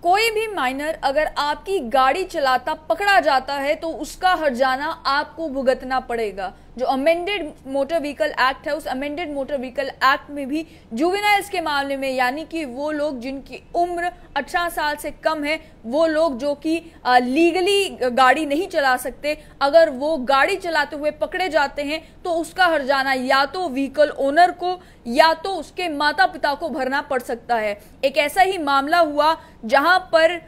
कोई भी माइनर अगर आपकी गाड़ी चलाता पकड़ा जाता है तो उसका हर्जाना आपको भुगतना पड़ेगा। जो अमेंडेड मोटर व्हीकल एक्ट है, उस अमेंडेड मोटर व्हीकल एक्ट में भी जुवेनाइल्स के मामले में, यानी कि वो लोग जिनकी उम्र 18 साल से कम है, वो लोग जो कि लीगली गाड़ी नहीं चला सकते, अगर वो गाड़ी चलाते हुए पकड़े जाते हैं तो उसका हर्जाना या तो व्हीकल ओनर को या तो उसके माता पिता को भरना पड़ सकता है। एक ऐसा ही मामला हुआ जहां पर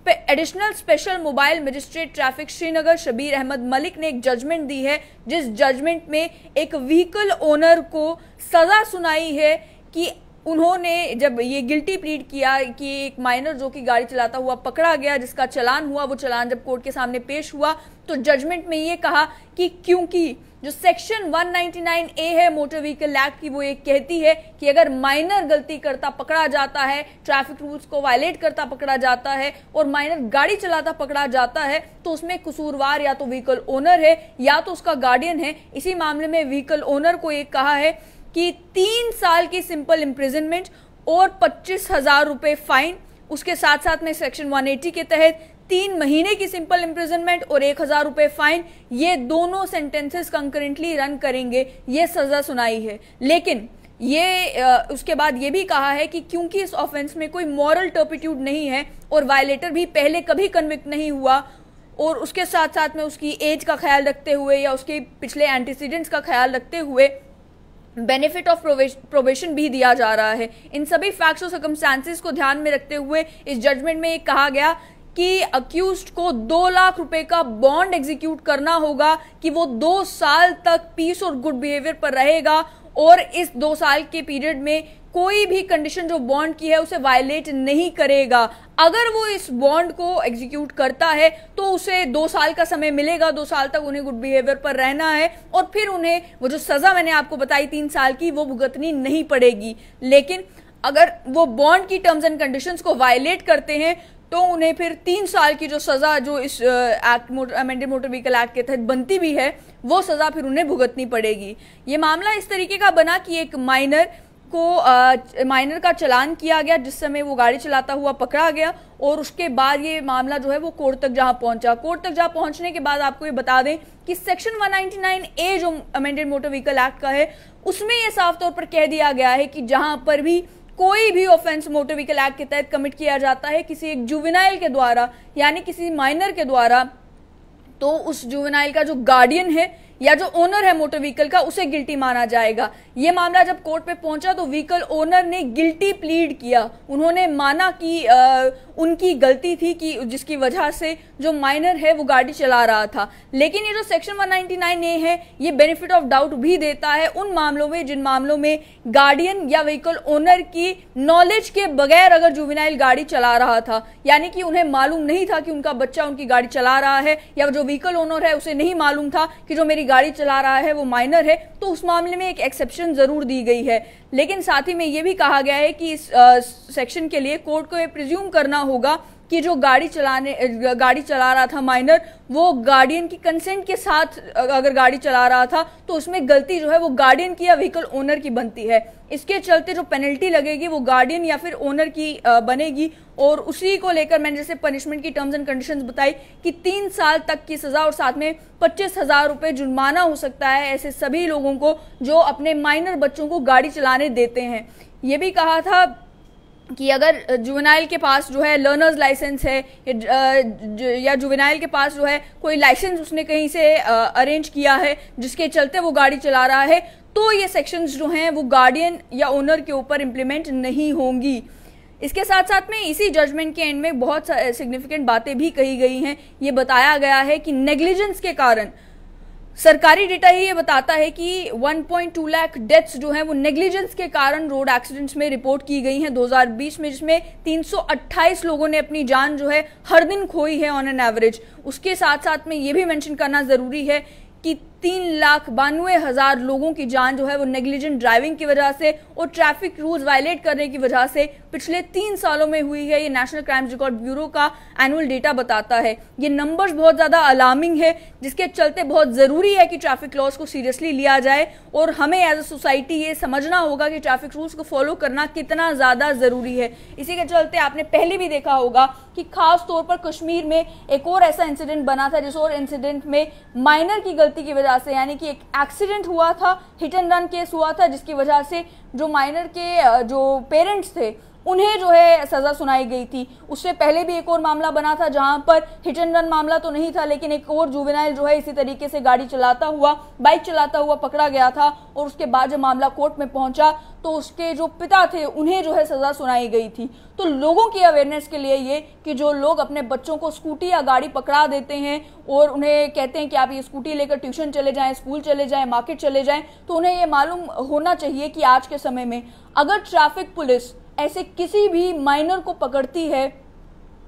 additional special mobile magistrate traffic Srinagar Shabir Ahmad Malik ने एक जजमेंट दी है, जिस जजमेंट में एक व्हीकल ओनर को सजा सुनाई है कि उन्होंने जब ये गिल्टी प्लीड किया कि एक माइनर जो कि गाड़ी चलाता हुआ पकड़ा गया, जिसका चालान हुआ, वो चालान जब कोर्ट के सामने पेश हुआ तो जजमेंट में ये कहा कि क्योंकि जो सेक्शन 199A है मोटर व्हीकल एक्ट की, वो ये कहती है कि अगर माइनर गलती करता पकड़ा जाता है, ट्रैफिक रूल्स को वायलेट करता पकड़ा जाता है और माइनर गाड़ी चलाता पकड़ा जाता है तो उसमें कसूरवार या तो व्हीकल ओनर है या तो उसका गार्डियन है। इसी मामले में व्हीकल ओनर को ये कहा है कि 3 साल की सिंपल इम्प्रिजनमेंट और 25,000 रुपए फाइन, उसके साथ साथ में सेक्शन 180 के तहत 3 महीने की सिंपल इम्प्रिजनमेंट और 1,000 रुपए फाइन, ये दोनों सेंटेंसेस कंकरेंटली रन करेंगे, ये सजा सुनाई है। लेकिन ये उसके बाद ये भी कहा है कि क्योंकि इस ऑफेंस में कोई मॉरल टर्पिट्यूड नहीं है और वायलेटर भी पहले कभी कन्विक्ट नहीं हुआ, और उसके साथ साथ में उसकी एज का ख्याल रखते हुए या उसके पिछले एंटीसीडेंट्स का ख्याल रखते हुए बेनिफिट ऑफ प्रोबेशन भी दिया जा रहा है। इन सभी फैक्ट्स और सर्कमस्टांसेस को ध्यान में रखते हुए इस जजमेंट में एक कहा गया कि अक्यूज्ड को 2 लाख रुपए का बॉन्ड एग्जीक्यूट करना होगा कि वो 2 साल तक पीस और गुड बिहेवियर पर रहेगा और इस 2 साल के पीरियड में कोई भी कंडीशन जो बॉन्ड की है उसे वायलेट नहीं करेगा। अगर वो इस बॉन्ड को एग्जीक्यूट करता है तो उसे 2 साल का समय मिलेगा, 2 साल तक उन्हें गुड बिहेवियर पर रहना है और फिर उन्हें वो जो सजा मैंने आपको बताई 3 साल की, वो भुगतनी नहीं पड़ेगी। लेकिन अगर वो बॉन्ड की टर्म्स एंड कंडीशंस को वायलेट करते हैं तो उन्हें फिर 3 साल की जो सजा जो इस अमेंडेड मोटर व्हीकल एक्ट के तहत बनती भी है, वो सजा फिर उन्हें भुगतनी पड़ेगी। ये मामला इस तरीके का बना कि एक माइनर का चालान किया गया जिस समय वो गाड़ी चलाता हुआ पकड़ा गया, और उसके बाद ये मामला जो है वो कोर्ट तक जहां पहुंचा। कोर्ट तक जहां पहुंचने के बाद आपको ये बता दें कि सेक्शन 199A जो अमेंडेड मोटर व्हीकल एक्ट का है, उसमें ये साफ तौर पर कह दिया गया है कि जहां पर भी कोई भी ऑफेंस मोटर व्हीकल एक्ट के तहत कमिट किया जाता है किसी एक जुवेनाइल के द्वारा, यानी किसी माइनर के द्वारा, तो उस जुवेनाइल का जो गार्डियन है या जो ओनर है मोटर व्हीकल का, उसे गिल्टी माना जाएगा। ये मामला जब कोर्ट पे पहुंचा तो व्हीकल ओनर ने गिल्टी प्लीड किया। उन्होंने माना कि उनकी गलती थी कि जिसकी वजह से जो माइनर है वो गाड़ी चला रहा था। लेकिन ये जो सेक्शन 199A है, ये बेनिफिट ऑफ डाउट भी देता है उन मामलों में जिन मामलों में गार्डियन या व्हीकल ओनर की नॉलेज के बगैर अगर जुवेनाइल गाड़ी चला रहा था, यानी कि उन्हें मालूम नहीं था कि उनका बच्चा उनकी गाड़ी चला रहा है, या जो व्हीकल ओनर है उसे नहीं मालूम था कि जो मेरी गाड़ी चला रहा है वो माइनर है, तो उस मामले में एक एक्सेप्शन जरूर दी गई है। लेकिन साथ ही में ये भी कहा गया है कि इस सेक्शन के लिए कोर्ट को ये प्रिज्यूम करना होगा कि जो गाड़ी चला रहा था माइनर, वो गार्डियन की कंसेंट के साथ अगर गाड़ी चला रहा था तो उसमें गलती जो है वो गार्डियन की या व्हीकल ओनर की बनती है। इसके चलते जो पेनल्टी लगेगी वो गार्डियन या फिर ओनर की बनेगी, और उसी को लेकर मैंने जैसे पनिशमेंट की टर्म्स एंड कंडीशंस बताई कि 3 साल तक की सजा और साथ में 25,000 रुपए जुर्माना हो सकता है ऐसे सभी लोगों को जो अपने माइनर बच्चों को गाड़ी चलाने देते हैं। ये भी कहा था कि अगर जुवेनाइल के पास जो है लर्नर्स लाइसेंस है या जुवेनाइल के पास जो है कोई लाइसेंस उसने कहीं से अरेंज किया है जिसके चलते वो गाड़ी चला रहा है, तो ये सेक्शंस जो हैं वो गार्डियन या ओनर के ऊपर इम्प्लीमेंट नहीं होंगी। इसके साथ साथ में इसी जजमेंट के एंड में बहुत सिग्निफिकेंट बातें भी कही गई हैं। ये बताया गया है कि नेग्लिजेंस के कारण, सरकारी डेटा ये बताता है कि 1.2 लाख डेथ्स जो हैं वो नेग्लिजेंस के कारण रोड एक्सीडेंट्स में रिपोर्ट की गई हैं 2020 में, जिसमें 328 लोगों ने अपनी जान जो है हर दिन खोई है ऑन एन एवरेज। उसके साथ साथ में ये भी मेंशन करना जरूरी है कि 3,92,000 लोगों की जान जो है वो नेग्लिजेंट ड्राइविंग की वजह से और ट्रैफिक रूल्स वायलेट करने की वजह से पिछले 3 सालों में हुई है। ये नेशनल क्राइम रिकॉर्ड ब्यूरो का एनुअल डेटा बताता है। ये नंबर्स बहुत ज्यादा अलार्मिंग है, जिसके चलते बहुत जरूरी है कि ट्रैफिक लॉज को सीरियसली लिया जाए और हमें एज अ सोसाइटी ये समझना होगा कि ट्रैफिक रूल्स को फॉलो करना कितना ज्यादा जरूरी है। इसी के चलते आपने पहले भी देखा होगा कि खास तौर पर कश्मीर में एक और ऐसा इंसिडेंट बना था, जिस और इंसिडेंट में माइनर की गलती की वजह से, यानी कि एक एक्सीडेंट हुआ था, हिट एंड रन केस हुआ था, जिसकी वजह से जो माइनर के जो पेरेंट्स थे उन्हें जो है सजा सुनाई गई थी। उससे पहले भी एक और मामला बना था जहां पर हिट एंड रन मामला तो नहीं था, लेकिन एक और जुवेनाइल जो है इसी तरीके से गाड़ी चलाता हुआ, बाइक चलाता हुआ पकड़ा गया था और उसके बाद जब मामला कोर्ट में पहुंचा तो उसके जो पिता थे उन्हें जो है सजा सुनाई गई थी। तो लोगों की अवेयरनेस के लिए ये कि जो लोग अपने बच्चों को स्कूटी या गाड़ी पकड़ा देते हैं और उन्हें कहते हैं कि आप ये स्कूटी लेकर ट्यूशन चले जाएं, स्कूल चले जाएं, मार्केट चले जाएं, तो उन्हें ये मालूम होना चाहिए कि आज के समय में अगर ट्रैफिक पुलिस ऐसे किसी भी माइनर को पकड़ती है,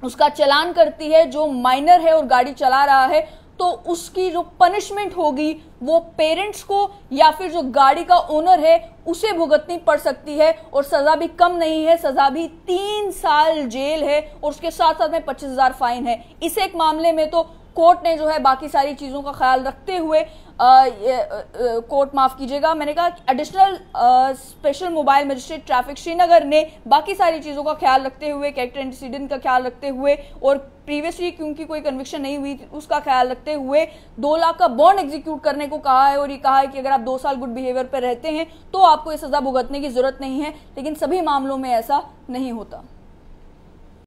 उसका चालान करती है, जो माइनर है और गाड़ी चला रहा है, तो उसकी जो पनिशमेंट होगी वो पेरेंट्स को या फिर जो गाड़ी का ओनर है उसे भुगतनी पड़ सकती है। और सजा भी कम नहीं है, सजा भी 3 साल जेल है और उसके साथ साथ में 25,000 फाइन है। इस एक मामले में तो कोर्ट ने जो है बाकी सारी चीजों का ख्याल रखते हुए कोर्ट माफ कीजिएगा, मैंने कहा additional special mobile magistrate traffic Srinagar ने बाकी सारी चीजों का ख्याल रखते हुए, कैरेक्टर एंटीसीडेंट का ख्याल रखते हुए और प्रीवियसली क्योंकि कोई कन्विक्शन नहीं हुई थी उसका ख्याल रखते हुए 2 लाख का बॉन्ड एग्जीक्यूट करने को कहा है। और ये कहा है कि अगर आप 2 साल गुड बिहेवियर पर रहते हैं तो आपको ये सजा भुगतने की जरूरत नहीं है, लेकिन सभी मामलों में ऐसा नहीं होता।